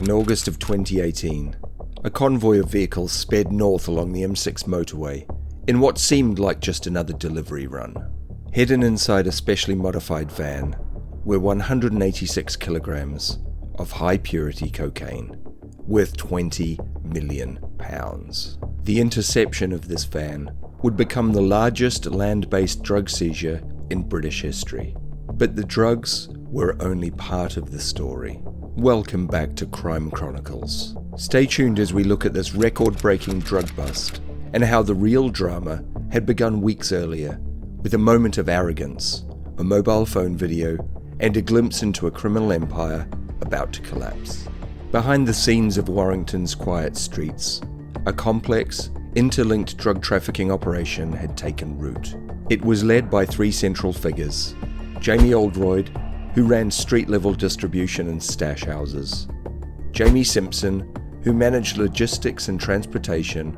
In August of 2018, a convoy of vehicles sped north along the M6 motorway in what seemed like just another delivery run. Hidden inside a specially modified van were 186 kilograms of high-purity cocaine, worth £20 million. The interception of this van would become the largest land-based drug seizure in British history. But the drugs were only part of the story. Welcome back to Crime Chronicles. Stay tuned as we look at this record-breaking drug bust and how the real drama had begun weeks earlier with a moment of arrogance, a mobile phone video, and a glimpse into a criminal empire about to collapse. Behind the scenes of Warrington's quiet streets, a complex, interlinked drug trafficking operation had taken root. It was led by three central figures: Jamie Oldroyd, who ran street-level distribution and stash houses; Jamie Simpson, who managed logistics and transportation;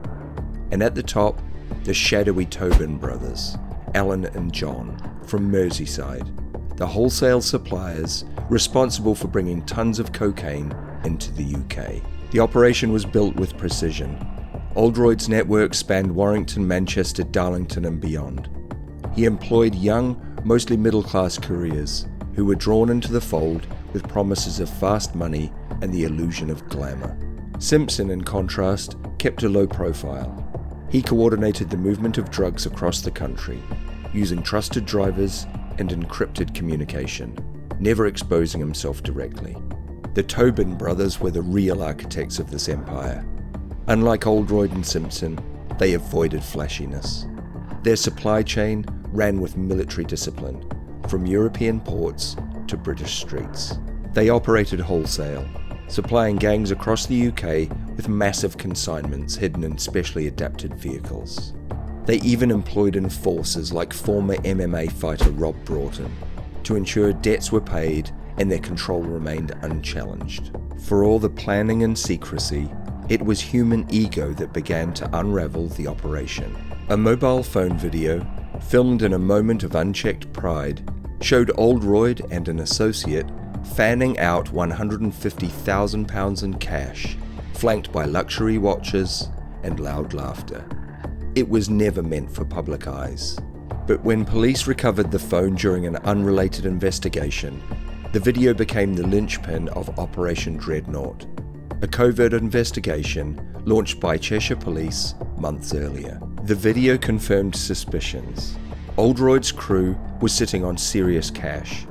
and at the top, the shadowy Tobin brothers, Alan and John, from Merseyside, the wholesale suppliers responsible for bringing tons of cocaine into the UK. The operation was built with precision. Oldroyd's network spanned Warrington, Manchester, Darlington and beyond. He employed young, mostly middle-class couriers who were drawn into the fold with promises of fast money and the illusion of glamour. Simpson, in contrast, kept a low profile. He coordinated the movement of drugs across the country, using trusted drivers and encrypted communication, never exposing himself directly. The Tobin brothers were the real architects of this empire. Unlike Oldroyd and Simpson, they avoided flashiness. Their supply chain ran with military discipline, from European ports to British streets. They operated wholesale, supplying gangs across the UK with massive consignments hidden in specially adapted vehicles. They even employed enforcers like former MMA fighter Rob Broughton to ensure debts were paid and their control remained unchallenged. For all the planning and secrecy, it was human ego that began to unravel the operation. A mobile phone video, filmed in a moment of unchecked pride, showed Oldroyd and an associate fanning out £150,000 in cash, flanked by luxury watches and loud laughter. It was never meant for public eyes. But when police recovered the phone during an unrelated investigation, the video became the linchpin of Operation Dreadnaught, a covert investigation launched by Cheshire Police months earlier. The video confirmed suspicions. Oldroyd's crew was sitting on serious cash,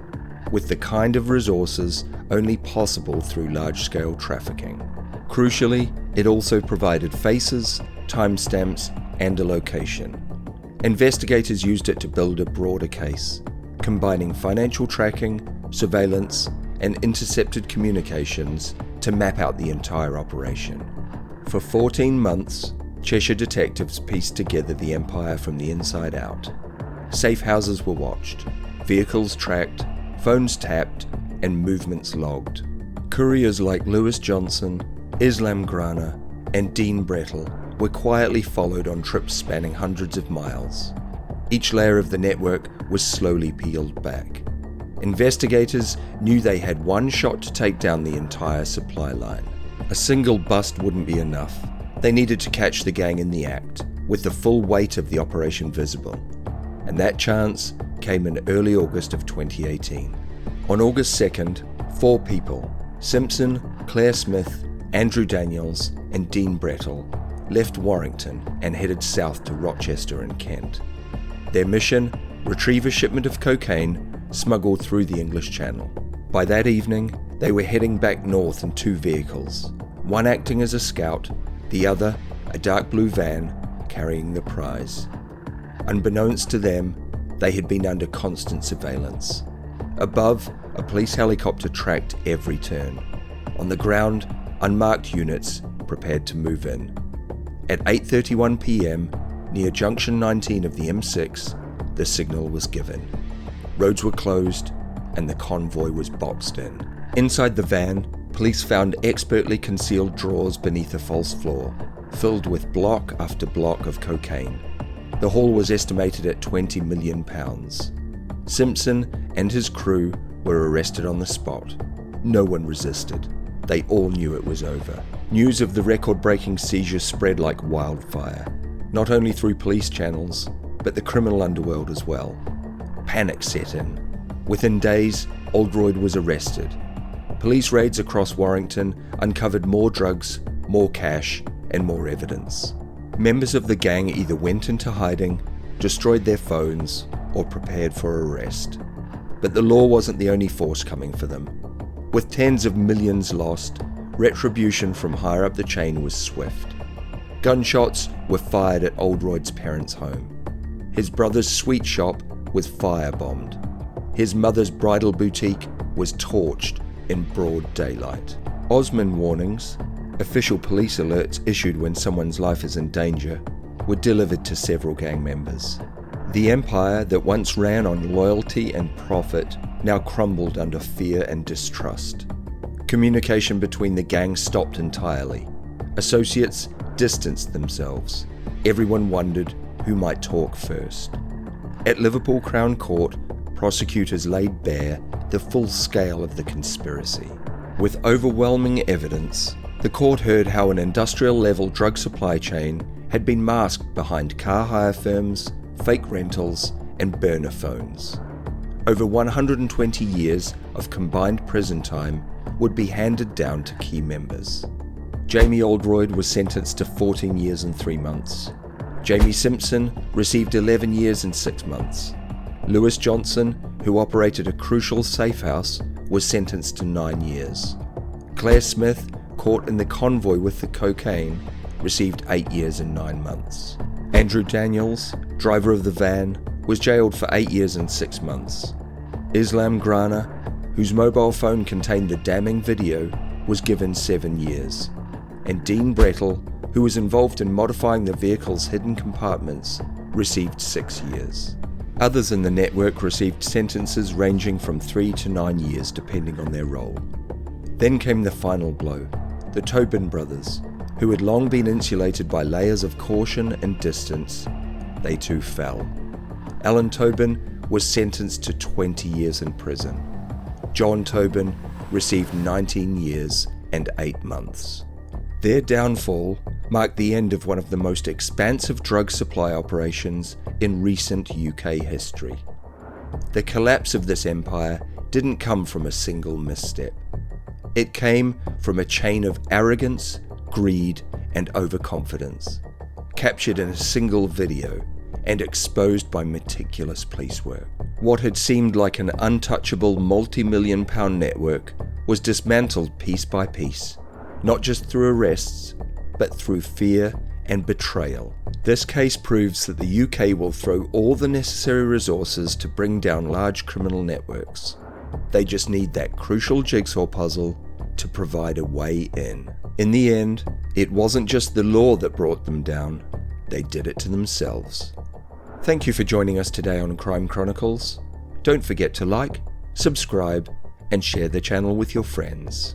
with the kind of resources only possible through large-scale trafficking. Crucially, it also provided faces, timestamps, and a location. Investigators used it to build a broader case, combining financial tracking, surveillance, and intercepted communications to map out the entire operation. For 14 months, Cheshire detectives pieced together the empire from the inside out. Safe houses were watched, vehicles tracked, phones tapped, and movements logged. Couriers like Lewis Johnson, Islam Grana, and Dean Brettle were quietly followed on trips spanning hundreds of miles. Each layer of the network was slowly peeled back. Investigators knew they had one shot to take down the entire supply line. A single bust wouldn't be enough. They needed to catch the gang in the act, with the full weight of the operation visible. And that chance came in early August of 2018. On August 2nd, 4 people, Simpson, Claire Smith, Andrew Daniels, and Dean Brettle, left Warrington and headed south to Rochester and Kent. Their mission: retrieve a shipment of cocaine smuggled through the English Channel. By that evening, they were heading back north in 2 vehicles, one acting as a scout, the other a dark blue van carrying the prize. Unbeknownst to them, they had been under constant surveillance. Above, a police helicopter tracked every turn. On the ground, unmarked units prepared to move in. At 8:31 p.m, near junction 19 of the M6, the signal was given. Roads were closed, and the convoy was boxed in. Inside the van, police found expertly concealed drawers beneath a false floor, filled with block after block of cocaine. The haul was estimated at £20 million. Simpson and his crew were arrested on the spot. No one resisted. they all knew it was over. News of the record-breaking seizure spread like wildfire, not only through police channels, but the criminal underworld as well. Panic set in. Within days, Oldroyd was arrested. Police raids across Warrington uncovered more drugs, more cash, and more evidence. Members of the gang either went into hiding, destroyed their phones, or prepared for arrest. But the law wasn't the only force coming for them. With tens of millions lost, retribution from higher up the chain was swift. Gunshots were fired at Oldroyd's parents' home. His brother's sweet shop was firebombed. His mother's bridal boutique was torched in broad daylight. Osmond warnings, official police alerts issued when someone's life is in danger, were delivered to several gang members. The empire that once ran on loyalty and profit now crumbled under fear and distrust. Communication between the gangs stopped entirely. Associates distanced themselves. Everyone wondered who might talk first. At Liverpool Crown Court, prosecutors laid bare the full scale of the conspiracy. With overwhelming evidence, the court heard how an industrial-level drug supply chain had been masked behind car hire firms, fake rentals, and burner phones. Over 120 years of combined prison time would be handed down to key members. Jamie Oldroyd was sentenced to 14 years and 3 months. Jamie Simpson received 11 years and 6 months. Lewis Johnson, who operated a crucial safe house, was sentenced to 9 years. Claire Smith, caught in the convoy with the cocaine, received 8 years and 9 months. Andrew Daniels, driver of the van, was jailed for 8 years and 6 months. Islam Grana, whose mobile phone contained the damning video, was given 7 years. And Dean Brettle, who was involved in modifying the vehicle's hidden compartments, received 6 years. Others in the network received sentences ranging from 3 to 9 years depending on their role. Then came the final blow, the Tobin brothers, who had long been insulated by layers of caution and distance. They too fell. Alan Tobin was sentenced to 20 years in prison. John Tobin received 19 years and 8 months. Their downfall marked the end of one of the most expansive drug supply operations in recent UK history. The collapse of this empire didn't come from a single misstep. It came from a chain of arrogance, greed, and overconfidence, captured in a single video and exposed by meticulous police work. What had seemed like an untouchable multi-million-pound network was dismantled piece by piece, not just through arrests, but through fear and betrayal. This case proves that the UK will throw all the necessary resources to bring down large criminal networks. They just need that crucial jigsaw puzzle to provide a way in. In the end, it wasn't just the law that brought them down, they did it to themselves. Thank you for joining us today on Crime Chronicles. Don't forget to like, subscribe, and share the channel with your friends.